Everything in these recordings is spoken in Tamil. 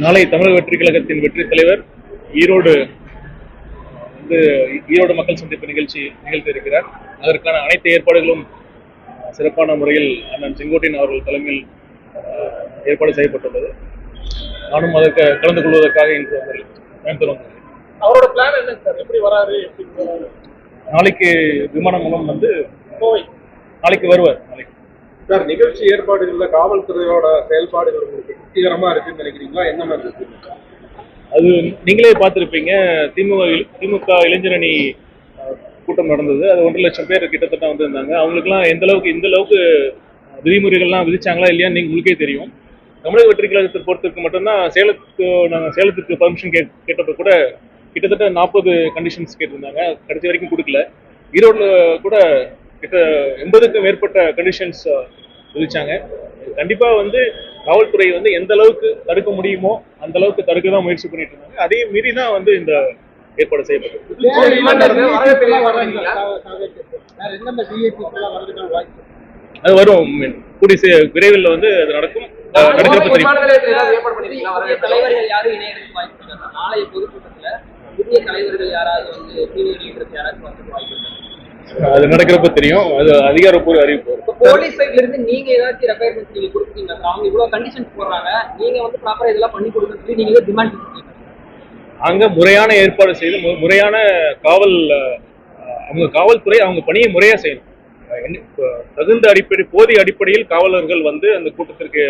நாளை தமிழக வெற்றி கழகத்தின் வெற்றி தலைவர் ஈரோடு ஈரோடு மக்கள் சந்திப்பு நிகழ்த்த இருக்கிறார். அதற்கான அனைத்து ஏற்பாடுகளும் சிறப்பான முறையில் அண்ணன் செங்கோட்டையன் அவர்கள் தலைமையில் ஏற்பாடு செய்யப்பட்டுள்ளது. நானும் அதற்கு கலந்து கொள்வதற்காக இன்று வந்தேன். அவரோட பிளான் என்ன சார்? எப்படி வராரு? நாளைக்கு விமானம் மூலம் வந்து நாளைக்கு வருவார். நாளைக்கு சார் நிகழ்ச்சி ஏற்பாடுகள்ல காவல்துறையோட செயல்பாடுகள் உங்களுக்கு திருப்திகரமா இருக்குன்னு நினைக்கிறீங்களா? என்ன மாதிரி இருக்கு? அது நீங்களே பார்த்துருப்பீங்க. திமுக இளைஞரணி கூட்டம் நடந்தது. அது 1.5 லட்சம் பேர் கிட்டத்தட்ட வந்திருந்தாங்க. அவங்களுக்குலாம் இந்த அளவுக்கு விதிமுறைகள்லாம் விதிச்சாங்களா இல்லையான்னு உங்களுக்கே தெரியும். தமிழக வெற்றி கழகத்தை பொறுத்தவரைக்கும் மட்டும்தான் நாங்கள் சேலத்துக்கு பர்மிஷன் கேட்டப்ப கூட கிட்டத்தட்ட 40 கண்டிஷன்ஸ் கேட்டிருந்தாங்க. கடைசி வரைக்கும் கொடுக்கல. ஈரோடுல கூட கிட்ட 80க்கும் மேற்பட்ட கண்டிஷன்ஸ் விதிச்சாங்க. கண்டிப்பா வந்து காவல்துறை வந்து எந்த அளவுக்கு தடுக்க முடியுமோ அந்த அளவுக்கு தடுக்க தான் முயற்சி பண்ணிட்டு இருந்தாங்க. அதே மீறி தான் வந்து இந்த ஏற்பாடு செய்யப்பட்டது. அது வரும் கூடிய விரைவில் வந்து அது நடக்கும். அது நடக்கிறப்ப தெரியும். அது அதிகாரப்பூர்வ அறிவிப்பு. போலீஸ் சைடுல இருந்து நீங்க ஏதாச்சும் ரெக்யர்மென்ட் நீங்க கொடுத்தீங்க. அவங்க இவ்வளவு கண்டிஷன்ஸ் போடுறாங்க, நீங்க வந்து ப்ராப்பரா இதெல்லாம் பண்ணி கொடுக்கணும்னு சொல்லி நீங்க டிமாண்ட் பண்ணுவீங்க. அங்க முறையான ஏற்பாடு செய்து முறையான அவங்க காவல்துறை அவங்க பணியை முறையா செய்யணும். தகுந்த போதிய அடிப்படையில் காவலர்கள் வந்து அந்த கூட்டத்திற்கு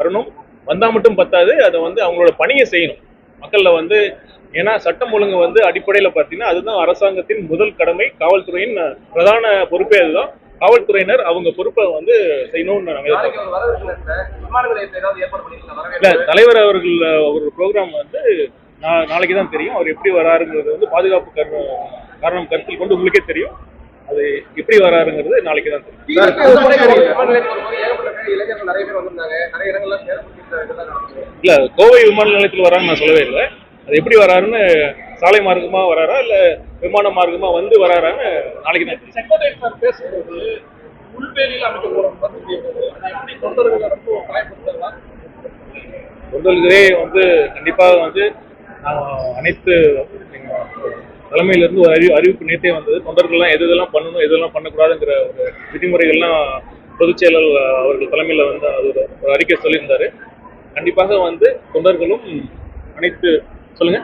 வரணும். வந்தா மட்டும் பத்தாது, அதை வந்து அவங்களோட பணியை செய்யணும். மக்கள்ல வந்து ஏன்னா சட்டம் ஒழுங்கு வந்து அடிப்படையில பாத்தீங்கன்னா அதுதான் அரசாங்கத்தின் முதல் கடமை. காவல்துறையின் பிரதான பொறுப்பே அதுதான். காவல்துறையினர் அவங்க பொறுப்பை வந்து செய்யணும்னு தலைவர் அவர்கள் ஒரு ப்ரோக்ராம் வந்து நாளைக்கு தான் தெரியும். அவர் எப்படி வராருங்கிறது வந்து பாதுகாப்பு காரணம் கருத்தில் கொண்டு உங்களுக்கே தெரியும். அது எப்படி வராருங்கிறது நாளைக்கு தான் தெரியும். இல்ல கோவை விமான நிலையத்தில் வரான்னு நான் சொல்லவே இல்லை. அது எப்படி வராருன்னு சாலை மார்க்கமா வராரா இல்ல விமான மார்க்கமா வந்து வராரான்னு நாளைக்கு தான் பேசும்போது உள்வேலியில் அமைக்க தொண்டர்களே வந்து கண்டிப்பாக வந்து அனைத்து தலைமையிலிருந்து ஒரு அறிவிப்பு நேற்றே வந்தது. தொண்டர்கள்லாம் எதெல்லாம் பண்ணணும் எதெல்லாம் பண்ணக்கூடாதுங்கிற ஒரு விதிமுறைகள்லாம் பொதுச் செயலர் அவர்கள் தலைமையில் வந்து அது ஒரு அறிக்கை சொல்லியிருந்தாரு. கண்டிப்பாக வந்து தொண்டர்களும் அனைத்து சொல்லுங்க.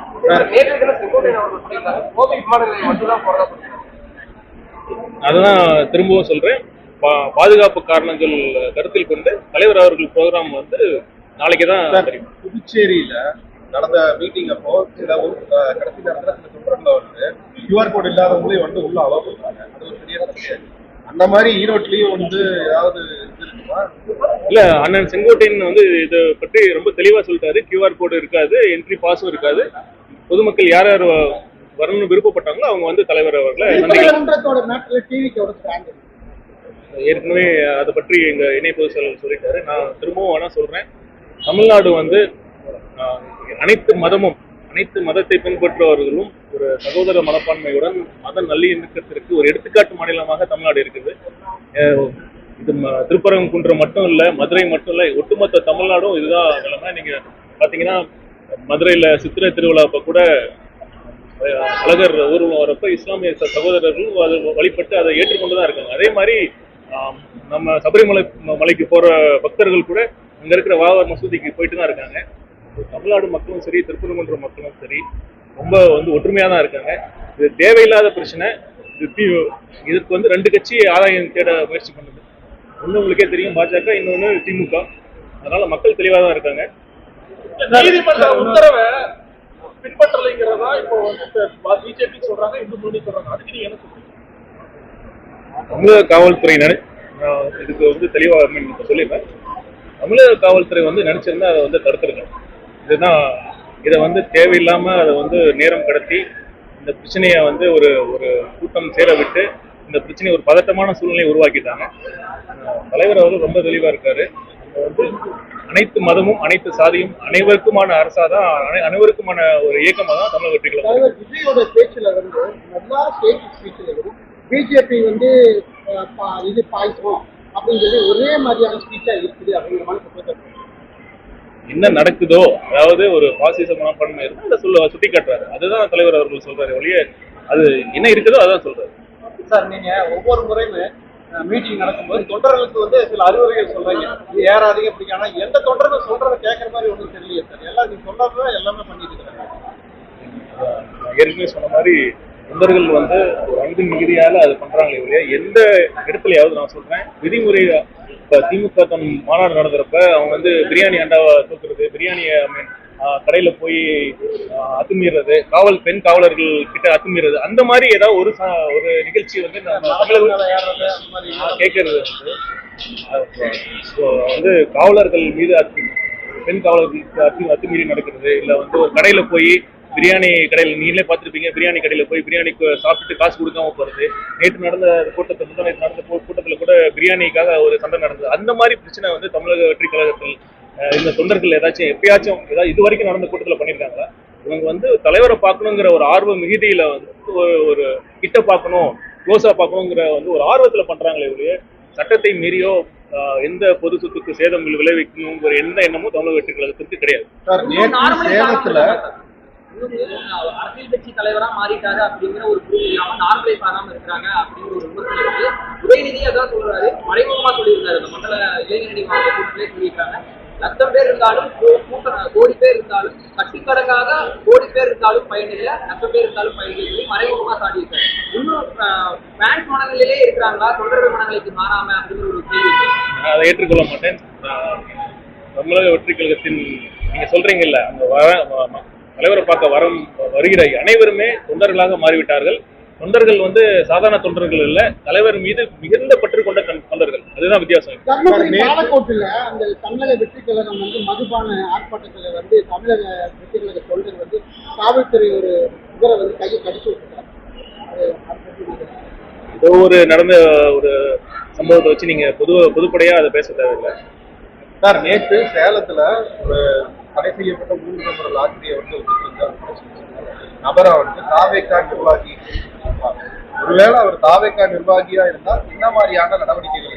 அதுதான் திரும்பவும் சொல்றேன். பாதுகாப்பு காரணங்கள் கருத்தில் கொண்டு தலைவர் அவர்கள் ப்ரோக்ராம் வந்து நாளைக்கு தான் தெரியும். புதுச்சேரியில நடந்த மீட்டிங் அப்போ சில கடைசி நேரத்துல சில தொண்டர்கள் வந்து QR கோட் இல்லாதவங்களே வந்து உள்ள அலோவ் பண்றாங்க. அது ஒரு பெரிய பிரச்சனை. அந்த மாதிரி ஈரோட்லயும் வந்து ஏதாவது இருக்குமா? இல்ல, அண்ணன் செங்கோட்டையன் வந்து இதை பற்றி ரொம்ப தெளிவா சொல்லிட்டாரு. QR கோடு இருக்காது, என்ட்ரி பாஸும் இருக்காது. பொதுமக்கள் யார் யார் வரணும்னு விருப்பப்பட்டாங்களோ அவங்க வந்து தலைவர் அவர்களை ஏற்கனவே அதை பற்றி எங்க இணை பொதுச் செயலர் சொல்லிட்டாரு. நான் திரும்பவும் வேணா சொல்றேன். தமிழ்நாடு வந்து அனைத்து மதத்தை பின்பற்றுபவர்களும் ஒரு சகோதர மனப்பான்மையுடன் மத நல்லிணக்கத்திற்கு ஒரு எடுத்துக்காட்டு மாநிலமாக தமிழ்நாடு இருக்குது. இது திருப்பரங்குன்றம் மட்டும் இல்ல, மதுரை மட்டும் இல்ல, ஒட்டுமொத்த தமிழ்நாடும் இதுதான் நிலைமை. நீங்க பாத்தீங்கன்னா மதுரையில சித்திரை திருவிழாப்ப கூட அழகர் ஊர்வலம் வரப்ப இஸ்லாமிய சகோதரர்களும் அதை வழிபட்டு அதை ஏற்றுக்கொண்டுதான் இருக்காங்க. அதே மாதிரி நம்ம மலைக்கு போற பக்தர்கள் கூட இங்க இருக்கிற வாவர் மசூதிக்கு போயிட்டு தான் இருக்காங்க. தமிழ்நாடு மக்களும் சரி, திருப்பரங்குன்றம் மக்களும் சரி ரொம்ப வந்து ஒற்றுமையா தான் இருக்காங்க. இது தேவையில்லாத பிரச்சனை. இதுக்கு வந்து 2 கட்சி ஆதாயம் தேட முயற்சி பண்ணுது. ஒண்ணு உங்களுக்கே தெரியும் பாஜக, இன்னொன்னு திமுக. அதனால மக்கள் தெளிவா தான் இருக்காங்க. நீதிமன்ற உத்தரவை பின்பற்றலைங்கிறதா இப்போ பிஜேபி சொல்றாங்க, இந்து முன்னணி சொல்றாங்க. அதுக்கு நீங்க என்ன சொல்றீங்க? தமிழக காவல்துறையினர் இதுக்கு வந்து தெளிவா சொல்லிடுறேன். தமிழக காவல்துறை வந்து நினைச்சிருந்தா அதை வந்து தடுத்துருக்கேன். இதுதான் இதை வந்து தேவையில்லாம அதை வந்து நேரம் கடத்தி இந்த பிரச்சனையை வந்து ஒரு கூட்டம் சேர விட்டு இந்த பிரச்சனையை ஒரு பதட்டமான சூழ்நிலையை உருவாக்கிட்டாங்க. தலைவர் அவர்கள் ரொம்ப தெளிவா இருக்காரு. வந்து அனைத்து மதமும் அனைத்து சாதியும் அனைவருக்குமான அரசாதான், அனைவருக்குமான ஒரு இயக்கமாக தான் தமிழக வெற்றி கழகம். விஜயோட பேச்சுல வந்து எல்லா ஸ்பீச்லையும் பிஜேபி வந்து இது பாய்ச்சோம் அப்படின்னு சொல்லி ஒரே மாதிரியான ஸ்பீச்சா இருக்குது அப்படிங்கிற மாதிரி என்ன நடக்குதோ, அதாவது ஒரு பாசிச மனப்பான்மை இருந்தா அதை சுட்டி காட்டுறாரு. அதுதான் தலைவர் அவர்கள் சொல்றாரு ஒழிய அது என்ன இருக்குதோ அதான் சொல்றாரு. சார் நீங்க ஒவ்வொரு முறையுமே மீட்டிங் நடக்கும்போது தொண்டர்களுக்கு வந்து சில அறிவுரைகள் சொல்றீங்க, இது ஏறாதீங்க அப்படி. ஆனா எந்த தொண்டர்கள் சொல்றதை கேட்கற மாதிரி ஒன்றும் தெரியலையே சார். எல்லாம் நீங்க சொல்றதுதான் எல்லாமே பண்ணிட்டு இருக்காங்க. நான் ஏற்கனவே சொன்ன மாதிரி தொண்டர்கள் வந்து ஒரு அன்பின் மிகுதியால அது பண்றாங்களே ஒழிய எந்த இடத்துலயாவது நான் சொல்றேன் விதிமுறை. இப்ப திமுக தன் மாநாடு நடந்துறப்ப அவங்க வந்து பிரியாணி அண்டாவை தூக்குறது, பிரியாணியை கடையில போய் அத்துமீறது, பெண் காவலர்கள் கிட்ட அத்துமீறது, அந்த மாதிரி ஏதாவது ஒரு நிகழ்ச்சி வந்து கேட்கறது வந்து காவலர்கள் மீது பெண் காவலர்களுக்கு அத்துமீறி நடக்கிறது, இல்ல வந்து ஒரு கடையில போய் பிரியாணி கடையில் நீங்களே பார்த்துருப்பீங்க, பிரியாணி கடையில போய் பிரியாணிக்கு சாப்பிட்டுட்டு காசு கொடுக்காம போறது. நேற்று நடந்த கூட்டத்துல கூட பிரியாணிக்காக ஒரு சண்டை நடந்தது. அந்த மாதிரி பிரச்சனை வந்து தமிழக வெற்றி கழகத்தில் இந்த தொண்டர்கள் ஏதாச்சும் எப்பயாச்சும் ஏதாவது இது வரைக்கும் நடந்த கூட்டத்தில் பண்ணியிருக்காங்களா? இவங்க வந்து தலைவரை பார்க்கணுங்கிற ஒரு ஆர்வ மிகுதியில வந்து ஒரு கிட்ட பார்க்கணும், க்ளோஸா பார்க்கணுங்கிற வந்து ஒரு ஆர்வத்துல பண்றாங்களே ஒழிய சட்டத்தை மீறியோ எந்த பொது சொத்துக்கு சேதம் விளைவிக்கணுங்கிற எந்த எண்ணமும் தமிழக வெற்றி கழகத்திற்கு கிடையாது. அரசியல் கட்சி தலைவரா மாறிட்டாரு அப்படிங்கிற ஒரு புரிதல் இல்லாம நார்மலைஸ் ஆகாம இருக்கிறாங்க அப்படிங்கிற ஒரு விமர்சனம் இருக்கு. உதயநிதி அதான் சொல்றாரு, மறைமுகமா சொல்லியிருந்தாரு. இந்த மண்டல இளைஞரணி மாவட்ட கூட்டத்திலே சொல்லியிருக்காங்க, 1,00,000 பேர் இருந்தாலும் கோடி பேர் இருந்தாலும் கட்டிக்கடங்காக கோடி பேர் இருந்தாலும் பயனில்லை, 1,00,000 பேர் இருந்தாலும் பயனில்லை சொல்லி மறைமுகமா சாடி இருக்காரு. இன்னும் பேங்க் மனநிலையிலே இருக்கிறாங்களா தொண்டர்கள் மனநிலைக்கு மாறாம அப்படிங்கிற ஒரு கேள்வி. நான் அதை ஏற்றுக்கொள்ள மாட்டேன். தமிழக வெற்றி கழகத்தின் நீங்க சொல்றீங்கல்ல, அந்த தலைவரை பார்க்க வருகிற அனைவருமே தொண்டர்களாக மாறிவிட்டார்கள். தொண்டர்கள் வந்து சாதாரண தொண்டர்கள் இல்ல, தலைவர் மீது மிகுந்த பற்று கொண்ட தொண்டர்கள். அதுதான் வித்தியாசம். பாலக்கோட்டில் அந்த தமிழக வெற்றி கழகம் வந்து மதுபான ஆர்ப்பாட்டத்தில் வந்து தமிழக வெற்றி கழக தொண்டர் வந்து காவல்துறை ஒரு இவரை வந்து கையை கடிச்சு விட்டுட்டார். ஏதோ ஒரு நடந்த ஒரு சம்பவத்தை வச்சு நீங்க பொதுப்படையா அதை பேச தேவையில்லை சார். நேற்று சேலத்துல ஒரு தடை செய்யப்பட்ட 3 நபர்கள் ஆசிரியர் வந்து நபரை வந்து தாவேகா நிர்வாகி. ஒருவேளை அவர் தாவேகா நிர்வாகியா இருந்தா என்ன மாதிரியான நடவடிக்கைகள்?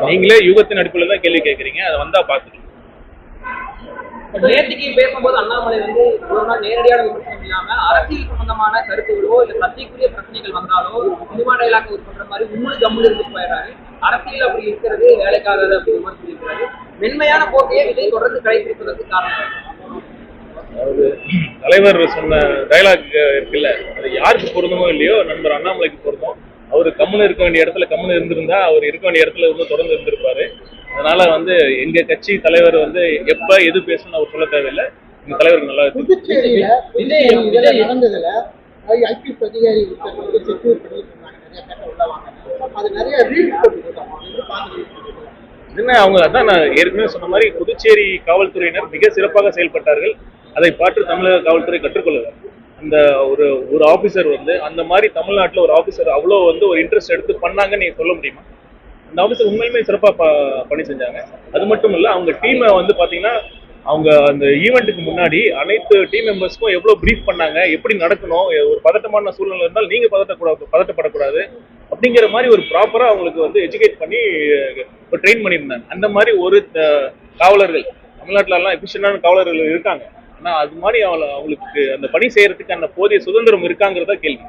நீங்களே யூகத்தின் அடிப்படையில் தான் கேள்வி கேட்கறீங்க, அதை வந்தா பாத்துக்கலாம். நேற்றுக்கு பேசும்போது அண்ணாமலை வந்து நேரடியான விமர்சனம் இல்லாம அரசியல் சம்பந்தமான கருத்துகளோ இல்ல சர்ச்சைக்குரிய பிரச்சனைகள் வந்தாலோ சினிமா டைலாக் யூஸ் பண்ற மாதிரி உம்முடு கம்முடு இருந்து போயிடுறாரு. அரசியல் அப்படி இருக்கிறது வேலைக்காகாது அப்படி விமர்சிக்கிறாரு. மென்மையான போக்கையே விஜய் தொடர்ந்து கடைபிடிப்பதற்கு காரணம். அதாவது தலைவர் சொன்ன டைலாக் இருக்குல்ல, அது யாருக்கு பொருந்தமோ இல்லையோ நண்பர் அண்ணாமலைக்கு பொருந்தும். அவரு கம்முன்னு இருக்க வேண்டிய இடத்துல கம்முன்னு இருந்திருந்தா அவர் இருக்க வேண்டிய இடத்துல வந்து தொடர்ந்து இருந்திருப்பாரு. அதனால வந்து எங்க கட்சி தலைவர் வந்து எப்ப எது பேசணும்னு அவர் சொல்ல தேவையில்லை. எங்க தலைவருக்கு நல்லா நடந்ததுல ஐபிஎஸ் அதிகாரி செக்யூர் என்ன அவங்க அதான் நான் ஏற்கனவே சொன்ன மாதிரி புதுச்சேரி காவல்துறையினர் மிக சிறப்பாக செயல்பட்டார்கள். அதை பார்த்து தமிழக காவல்துறை கற்றுக்கொள்ளுது. அந்த ஒரு ஆபீசர் வந்து அந்த மாதிரி தமிழ்நாட்டில் ஒரு ஆபீசர் அவ்வளோ வந்து ஒரு இன்ட்ரெஸ்ட் எடுத்து பண்ணாங்கன்னு நீங்க சொல்ல முடியுமா? அந்த ஆபீசர் உண்மையுமே சிறப்பாக பணி செஞ்சாங்க. அது மட்டும் இல்லை, அவங்க டீமை வந்து பார்த்தீங்கன்னா அவங்க அந்த ஈவெண்ட்டுக்கு முன்னாடி அனைத்து டீம் மெம்பர்ஸ்க்கும் எவ்வளோ ப்ரீஃப் பண்ணாங்க, எப்படி நடக்கணும், ஒரு பதட்டமான சூழ்நிலை இருந்தால் நீங்கள் பதட்டப்படக்கூடாது அப்படிங்கிற மாதிரி ஒரு ப்ராப்பராக அவங்களுக்கு வந்து எஜுகேட் பண்ணி ட்ரெயின் பண்ணியிருந்தாங்க. அந்த மாதிரி ஒரு காவலர்கள் தமிழ்நாட்டிலலாம் எஃபிஷியன்டான காவலர்கள் இருக்காங்க. ஆனா அது மாதிரி அவங்களுக்கு அந்த பணி செய்யறதுக்கு அந்த போதிய சுதந்திரம் இருக்காங்கிறதா கேள்வி.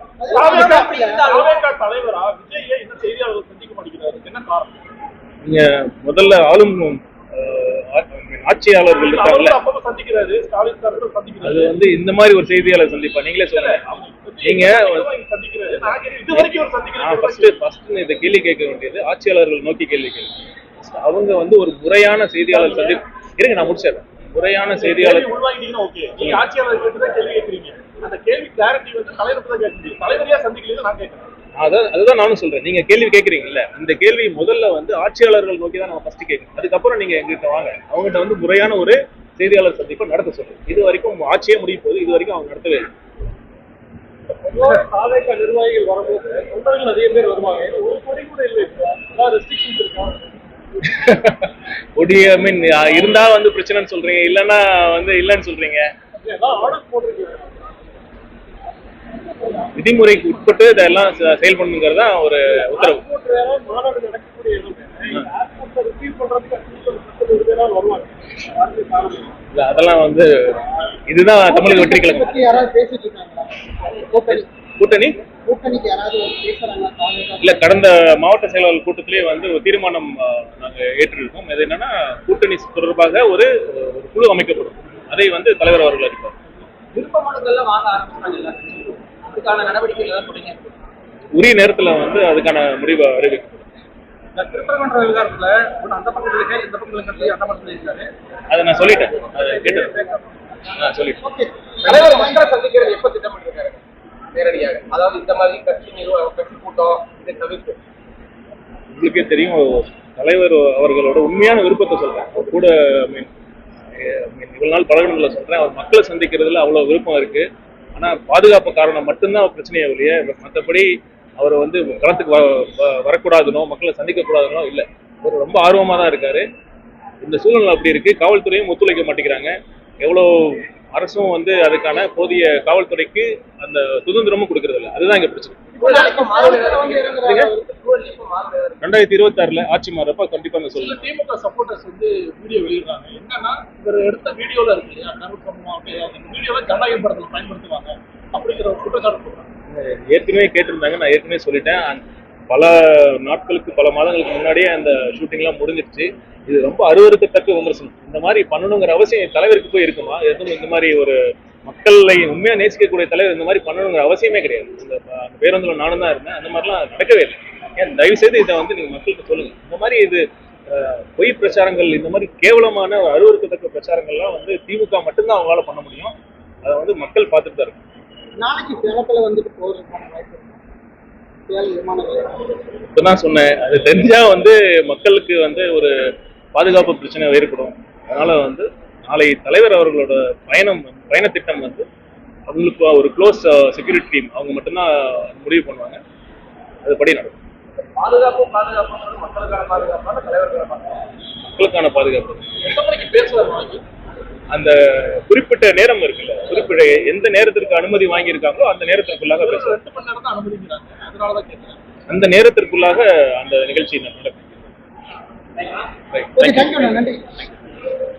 தலைவரா விஜய் என்ன செய்தியாளர்கள் சந்திக்க மாட்டேங்கிறாரு, என்ன காரணம்? நீங்க முதல்ல ஆளும் ஆட்சியாளர்கள் இருக்காங்கல்ல, அது வந்து இந்த மாதிரி ஒரு செய்தியாளர் சந்திப்பா நீங்களே சொல்லுங்க. நீங்க இந்த கேள்வி கேட்க வேண்டியது ஆட்சியாளர்கள் நோக்கி கேள்வி கேட்க. அவங்க வந்து ஒரு முறையான செய்தியாளர் சந்திப்பு இருங்க, நான் முடிச்சிடறேன். முறையான செய்தியாளர் அதுதான் நானும் சொல்றேன். நீங்க கேள்வி கேட்கறீங்கல்ல, இந்த கேள்வி முதல்ல வந்து ஆட்சியாளர்கள் நோக்கி தான் நம்ம ஃபர்ஸ்ட் கேட்கணும். அதுக்கப்புறம் நீங்க எங்கிட்ட வாங்க, அவங்ககிட்ட வந்து முறையான ஒரு செய்தியாளர் சந்திப்பை நடத்த சொல்றேன். இது வரைக்கும் ஆட்சியே முடியும் போது இது வரைக்கும் அவங்க நடத்தவே இல்லை. நிர்வாகிகள் வரும்போது தொண்டர்கள் நிறைய பேர் வருவாங்க, ஒரு கொடி கூட இல்லை, ரெஸ்ட்ரிக்ஷன்ஸ் இருக்கா? கொடி ஐ மீன் இருந்தா வந்து பிரச்சனைன்னு சொல்றீங்க, இல்லைன்னா வந்து இல்லைன்னு சொல்றீங்க. விதிமுறைக்கு உட்பட்டு இதெல்லாம் செயல்படணுங்கிறதா ஒரு உத்தரவு. ரிசீவ் பண்றதுக்கு வருவாங்க. இல்ல, அதெல்லாம் வந்து இதுதான் தமிழக வெற்றி கழகம். பத்தி யாராவது பேசிட்டு இருக்காங்களா? கூட்டணி கூட்டணிக்கு யாராவது பேசுறாங்களா? காங்கிரஸ் இல்ல, கடந்த மாவட்ட செயலாளர் கூட்டத்திலே வந்து ஒரு தீர்மானம் நாங்க ஏற்றிருக்கோம். அது என்னன்னா, கூட்டணி தொடர்பாக ஒரு குழு அமைக்கப்படும். அதை வந்து தலைவர் அவர்கள் அறிவிப்பார். விருப்ப மனுக்கள்லாம் வாங்க ஆரம்பிச்சாங்க எல்லாரும். அதுக்கான நடவடிக்கைகள் எல்லாம் தொடங்கி உரிய நேரத்துல வந்து அதுக்கான முடிவை அறிவிக்கப்படும். திருப்பரங்குன்ற விவகாரத்துல ஒண்ணு அந்த பக்கத்துல இருக்க, இந்த பக்கத்துல இருக்க அந்த பக்கத்துல இருக்காரு. அதை நான் சொல்லிட்டேன், அதை கேட்டேன், சொல்லிட்டேன். தலைவர் மக்களை சந்திக்கிறது எப்ப திட்டமிட்டிருக்காரு நேரடியாக? அதாவது இந்த மாதிரி கட்சி கூட்டம் இதை தவிர்த்து உங்களுக்கே தெரியும், தலைவர் அவர்களோட உண்மையான விருப்பத்தை சொல்றேன். அவர் கூட இவ்வளவு நாள் பழகினதுல சொல்றேன், அவர் மக்களை சந்திக்கிறதுல அவ்வளவு விருப்பம் இருக்கு. ஆனா பாதுகாப்பு காரணம் மட்டும்தான் அவர் பிரச்சனையே இல்லையே. மற்றபடி அவர் வந்து களத்துக்கு வரக்கூடாதுனோ மக்களை சந்திக்க கூடாதுனோ இல்லை. அவர் ரொம்ப ஆர்வமா தான் இருக்காரு. இந்த சூழ்நிலை அப்படி இருக்கு. காவல்துறையும் ஒத்துழைக்க மாட்டேங்கிறாங்க. எவ்வளோ அரசும் வந்து அதுக்கான போதிய காவல்துறைக்கு அந்த சுதந்திரமும் கொடுக்கறது இல்லை. அதுதான் இங்க பிரச்சனை. 2026 ஆட்சி மாறப்ப கண்டிப்பா நான் சொல்லுவேன். திமுக சப்போர்ட்டர்ஸ் வந்து வீடியோ வெளியிடுறாங்க. என்னன்னா, இவர் எடுத்த வீடியோல இருக்கு இல்லையா, கரூர் சம்பவம், அந்த வீடியோவை ஜனநாயக படத்துல பயன்படுத்துவாங்க அப்படிங்கிற ஒரு குற்றச்சாட்டு போடுறாங்க. ஏற்கனவே கேட்டிருந்தாங்க, நான் ஏற்கனவே சொல்லிட்டேன். பல நாட்களுக்கு பல மாதங்களுக்கு முன்னாடியே அந்த ஷூட்டிங்லாம் முடிஞ்சிருச்சு. இது ரொம்ப அருவருக்கத்தக்க விமர்சனம். இந்த மாதிரி பண்ணணுங்கிற அவசியம் தலைவருக்கு போய் இருக்குமா? எதுவும் இந்த மாதிரி ஒரு மக்களை உண்மையா நேசிக்கக்கூடிய தலைவர் இந்த மாதிரி பண்ணணுங்கிற அவசியமே கிடையாது. இந்த பேருந்துல நானும் தான் இருந்தேன். அந்த மாதிரிலாம் நடக்கவே இல்லை. ஏன் தயவு செய்து இதை வந்து நீங்க மக்களுக்கு சொல்லுங்க. இந்த மாதிரி இது பொய் பிரச்சாரங்கள், இந்த மாதிரி கேவலமான அருவருக்கத்தக்க பிரச்சாரங்கள்லாம் வந்து திமுக மட்டும்தான் அவங்களால பண்ண முடியும். அதை வந்து மக்கள் பார்த்துட்டு தான் இருக்கு. நாளைக்கு சேலத்துல வந்துட்டு போறதுக்கான வாய்ப்பு இருக்கு. சேலம் விமான நிலையம் இப்பதான் சொன்னேன், அது தெரிஞ்சா வந்து மக்களுக்கு வந்து ஒரு பாதுகாப்பு பிரச்சனை ஏற்படும். அதனால வந்து நாளை தலைவர் அவர்களோட பயண திட்டம் வந்து அவங்களுக்கு ஒரு க்ளோஸ் செக்யூரிட்டி டீம் அவங்க மட்டும்தான் முடிவு பண்ணுவாங்க. அதுபடி நடக்கும். பாதுகாப்பு மக்களுக்கான பாதுகாப்பான தலைவர்களான மக்களுக்கான பாதுகாப்பு எந்த மணிக்கு பேசுவாங்க? அந்த குறிப்பிட்ட நேரம் இருக்குல்ல, குறிப்பிட்ட எந்த நேரத்திற்கு அனுமதி வாங்கியிருக்காங்களோ அந்த நேரத்திற்குள்ளாக பேசுவாங்க. 2 மணி நேரம் தான் அனுமதிக்கிறாங்க. அதனாலதான் கேட்கிறேன். அந்த நேரத்திற்குள்ளாக அந்த நிகழ்ச்சி நடக்கும். தேங்க்யூ, நன்றி.